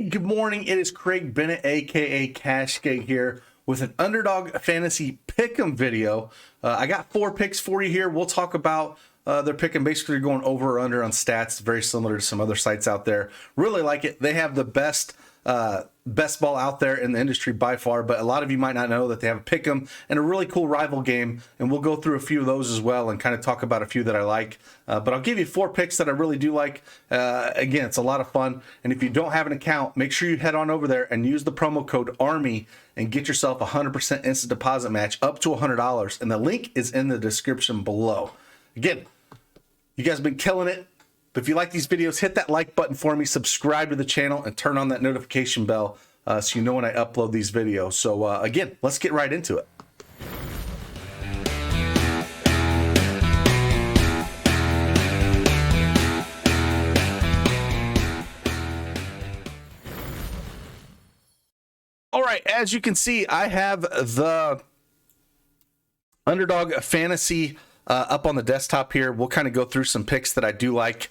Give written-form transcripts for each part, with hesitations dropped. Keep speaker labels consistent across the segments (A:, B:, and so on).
A: Good morning. It is Craig Bennett, aka Cashgate, here with an Underdog Fantasy Pick'em video. I got 4 picks for you here. We'll talk about their pick'em. Basically, going over or under on stats, very similar to some other sites out there. Really like it. They have the best ball out there in the industry by far, but a lot of you might not know that they have a pick'em and a really cool rival game, and we'll go through a few of those as well and kind of talk about a few that I like. But I'll give you 4 picks that I really do like. Again, it's a lot of fun, and if you don't have an account, make sure you head on over there and use the promo code ARMY and get yourself a 100% instant deposit match up to $100, and the link is in the description below. Again, you guys have been killing it. But if you like these videos, hit that like button for me, subscribe to the channel, and turn on that notification bell so you know when I upload these videos. So again, let's get right into it. All right, as you can see, I have the Underdog Fantasy up on the desktop here. We'll kind of go through some picks that I do like.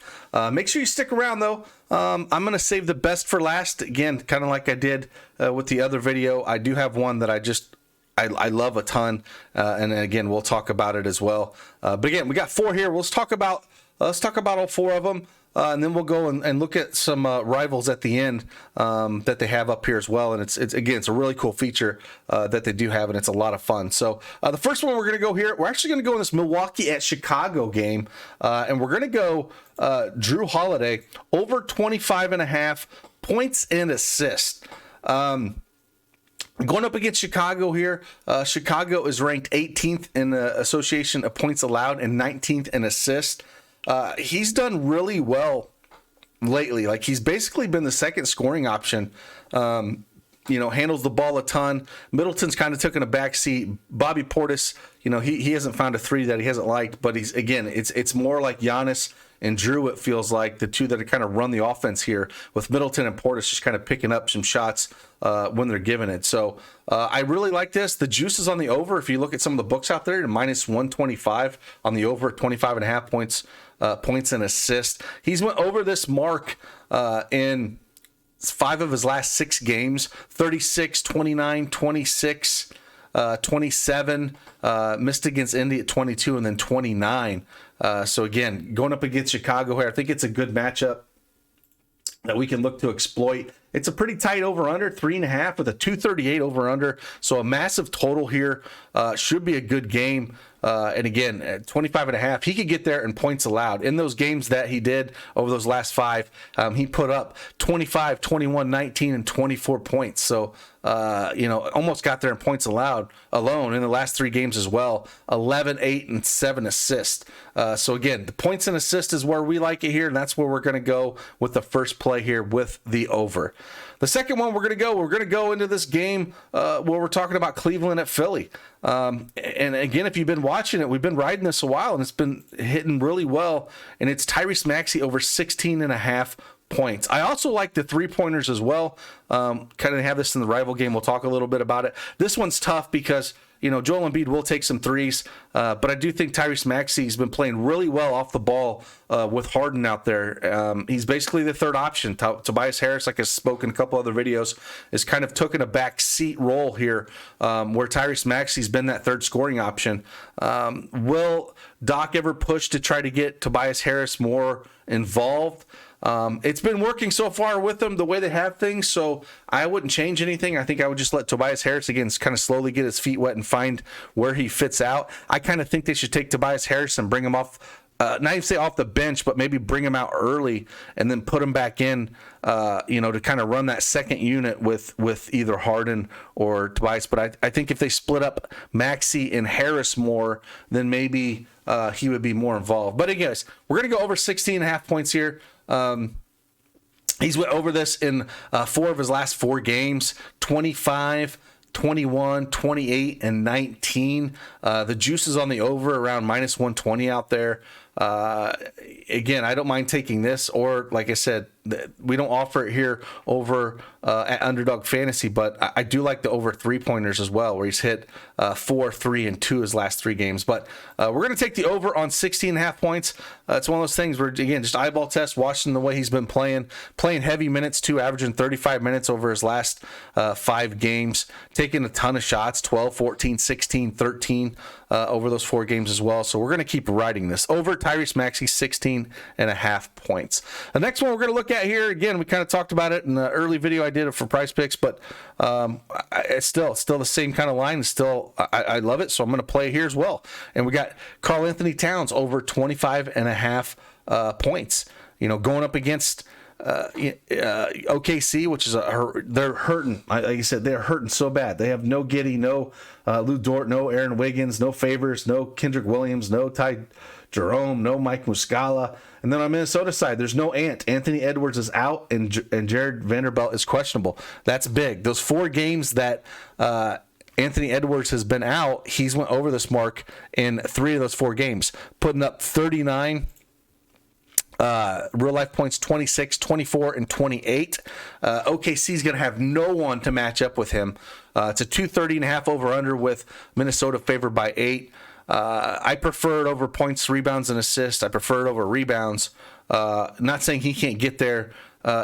A: Make sure you stick around though. I'm going to save the best for last. Again, kind of like I did with the other video. I do have one that I love a ton, and again, we'll talk about it as well. But again, we got 4 here. Let's talk about all 4 of them. And then we'll go and look at some rivals at the end that they have up here as well. And it's again, it's a really cool feature that they do have, and it's a lot of fun. So the first one we're going to go here, we're actually going to go in this Milwaukee at Chicago game, and we're going to go Jrue Holiday over 25.5 points and assists. Going up against Chicago here, Chicago is ranked 18th in the association of points allowed and 19th in assists. He's done really well lately. Like, he's basically been the second scoring option. Handles the ball a ton. Middleton's kind of taken a back seat. Bobby Portis, he hasn't found a 3 that he hasn't liked, but it's more like Giannis and Jrue, it feels like, the two that kind of run the offense here, with Middleton and Portis just kind of picking up some shots when they're given it. So I really like this. The juice is on the over. If you look at some of the books out there, minus 125 on the over, 25.5 points and assists. He's went over this mark in 5 of his last 6 games: 36, 29, 26, 27, missed against Indy at 22, and then 29. So again, going up against Chicago here, I think it's a good matchup that we can look to exploit. It's a pretty tight over-under, 3.5 with a 238 over-under. So a massive total here. Should be a good game. And again, at 25.5, he could get there in points allowed. In those games that he did over those last 5, he put up 25, 21, 19, and 24 points. So, almost got there in points allowed alone in the last 3 games as well. 11, 8, and 7 assists. So again, the points and assists is where we like it here, and that's where we're going to go with the first play here with the over. The second one we're going to go into this game where we're talking about Cleveland at Philly. And again, if you've been watching it, we've been riding this a while, and it's been hitting really well. And it's Tyrese Maxey over 16.5 points. I also like the 3-pointers as well. Kind of have this in the rival game. We'll talk a little bit about it. This one's tough because Joel Embiid will take some 3s, but I do think Tyrese Maxey has been playing really well off the ball with Harden out there. He's basically the third option. Tobias Harris, like I spoke in a couple other videos, is kind of taking a back seat role here, where Tyrese Maxey's been that third scoring option. Will Doc ever push to try to get Tobias Harris more involved? It's been working so far with them the way they have things, so I wouldn't change anything. I think I would just let Tobias Harris again kind of slowly get his feet wet and find where he fits out. I kind of think they should take Tobias Harris and bring him off, not even say off the bench, but maybe bring him out early and then put him back in, to kind of run that second unit with either Harden or Tobias. But I think if they split up Maxey and Harris more, then maybe he would be more involved. But again, we're going to go over 16.5 points here. He's went over this in 4 of his last 4 games: 25, 21, 28, and 19. The juice is on the over around minus 120 out there. Again, I don't mind taking this, or like I said, we don't offer it here over at Underdog Fantasy, but I do like the over 3-pointers as well, where he's hit 4, 3, and 2 his last 3 games. But we're going to take the over on 16.5 points. It's one of those things where, again, just eyeball test, watching the way he's been playing heavy minutes too, averaging 35 minutes over his last 5 games, taking a ton of shots, 12, 14, 16, 13 over those 4 games as well. So we're going to keep riding this over Tyrese Maxey, 16.5 points. The next one we're going to look at here, again, we kind of talked about it in the early video I did for Price Picks, but it's still the same kind of line. It's still, I love it, so I'm going to play here as well. And we got Karl-Anthony Towns over 25.5 points. You know, going up against OKC, which is they're hurting. Like I said, they're hurting so bad. They have no Giddey, no Lou Dort, no Aaron Wiggins, no Favors, no Kendrick Williams, no Ty Jerome, no Mike Muscala. And then on Minnesota side, there's no Ant. Anthony Edwards is out, and Jared Vanderbilt is questionable. That's big. Those 4 games that Anthony Edwards has been out, he's went over this mark in 3 of those 4 games, putting up 39 real life points, 26, 24, and 28. OKC is going to have no one to match up with him. It's a 230.5 over under with Minnesota favored by 8. I prefer it over points, rebounds, and assists. I prefer it over rebounds. Not saying he can't get there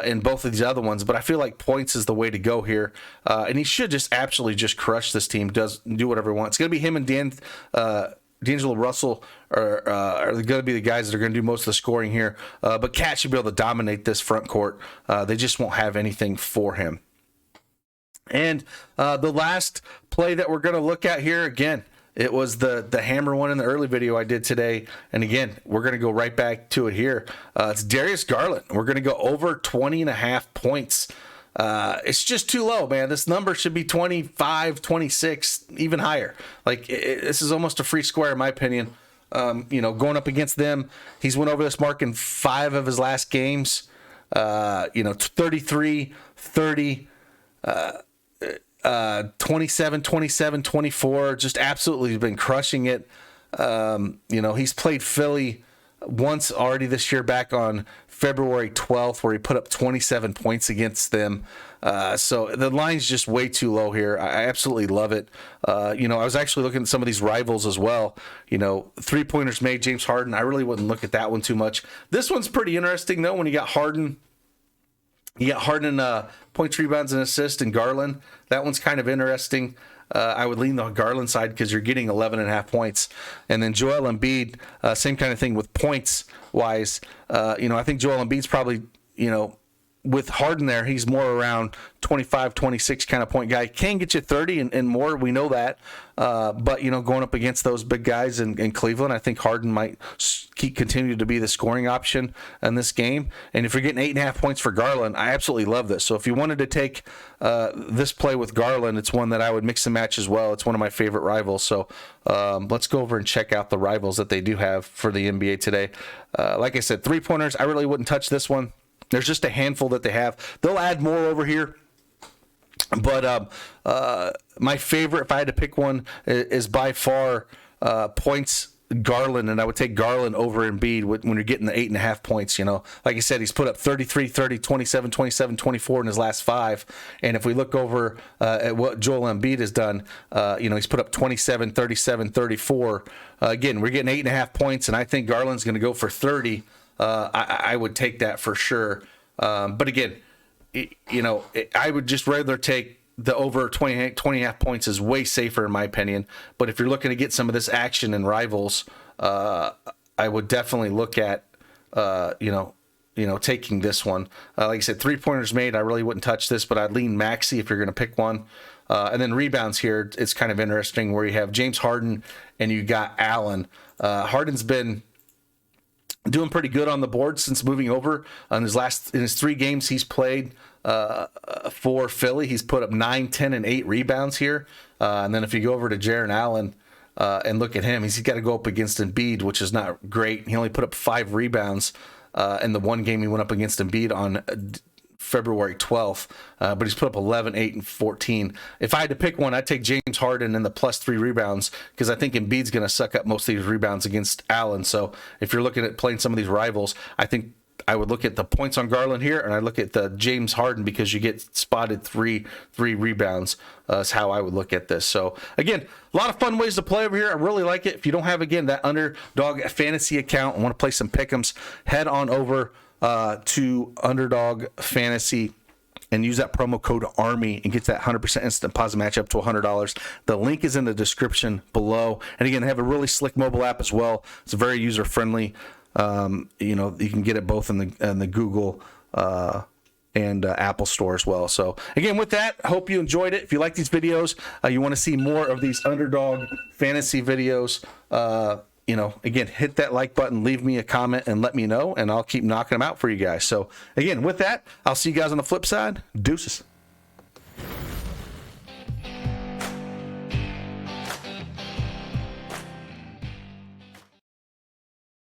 A: in both of these other ones, but I feel like points is the way to go here. And he should just absolutely just crush this team, do whatever he wants. It's going to be him and D'Angelo Russell are going to be the guys that are going to do most of the scoring here. But Cat should be able to dominate this front court. They just won't have anything for him. And the last play that we're going to look at here, again, it was the hammer one in the early video I did today. And again, we're going to go right back to it here. It's Darius Garland. We're going to go over 20.5 points. It's just too low, man. This number should be 25, 26, even higher. Like, this is almost a free square, in my opinion. Going up against them, he's went over this mark in 5 of his last games. 33, 30, 27, 27, 24, just absolutely been crushing it. He's played Philly once already this year, back on February 12th, where he put up 27 points against them. So the line's just way too low here. I absolutely love it. I was actually looking at some of these rivals as well. 3-pointers made, James Harden. I really wouldn't look at that one too much. This one's pretty interesting, though, when you got Harden. You got Harden points, rebounds, and assists, and Garland. That one's kind of interesting. I would lean the Garland side because you're getting 11.5 points. And then Joel Embiid, same kind of thing with points-wise. I think Joel Embiid's probably, with Harden there, he's more around 25, 26 kind of point guy. Can get you 30 and more, we know that. But, going up against those big guys in Cleveland, I think Harden might continue to be the scoring option in this game. And if you're getting 8.5 points for Garland, I absolutely love this. So if you wanted to take this play with Garland, it's one that I would mix and match as well. It's one of my favorite rivals. So let's go over and check out the rivals that they do have for the NBA today. Like I said, 3-pointers, I really wouldn't touch this one. There's just a handful that they have. They'll add more over here. But my favorite, if I had to pick one, is by far points Garland, and I would take Garland over Embiid when you're getting the 8.5 points. Like I said, he's put up 33, 30, 27, 27, 24 in his last 5. And if we look over at what Joel Embiid has done, he's put up 27, 37, 34. Again, we're getting 8.5 points, and I think Garland's going to go for 30. I would take that for sure. But again, I would just rather take the over 20.5 points is way safer in my opinion. But if you're looking to get some of this action in rivals, I would definitely look at, taking this one. Like I said, 3-pointers made, I really wouldn't touch this, but I'd lean Maxey if you're going to pick one. And then rebounds here, it's kind of interesting where you have James Harden and you got Allen. Harden's been doing pretty good on the board since moving over. In his 3 games he's played for Philly, he's put up 9, 10, and 8 rebounds here. And then if you go over to Jaren Allen and look at him, he's got to go up against Embiid, which is not great. He only put up 5 rebounds in the one game he went up against Embiid on February 12th, but he's put up 11, 8, and 14. If I had to pick one, I'd take James Harden and the +3 rebounds, because I think Embiid's going to suck up most of these rebounds against Allen. So if you're looking at playing some of these rivals, I think I would look at the points on Garland here, and I look at the James Harden, because you get spotted three rebounds. Is how I would look at this. So again, a lot of fun ways to play over here. I really like it. If you don't have, again, that Underdog fantasy account and want to play some pick'ems, head on over to Underdog Fantasy and use that promo code ARMY and get that 100% instant deposit match up to $100. The link is in the description below. And again, they have a really slick mobile app as well. It's very user friendly. You know, you can get it both in the Google and Apple Store as well. So again, with that, I hope you enjoyed it. If you like these videos, you want to see more of these Underdog fantasy videos, you know, again, hit that like button, leave me a comment, and let me know, and I'll keep knocking them out for you guys. So again, with that, I'll see you guys on the flip side. Deuces.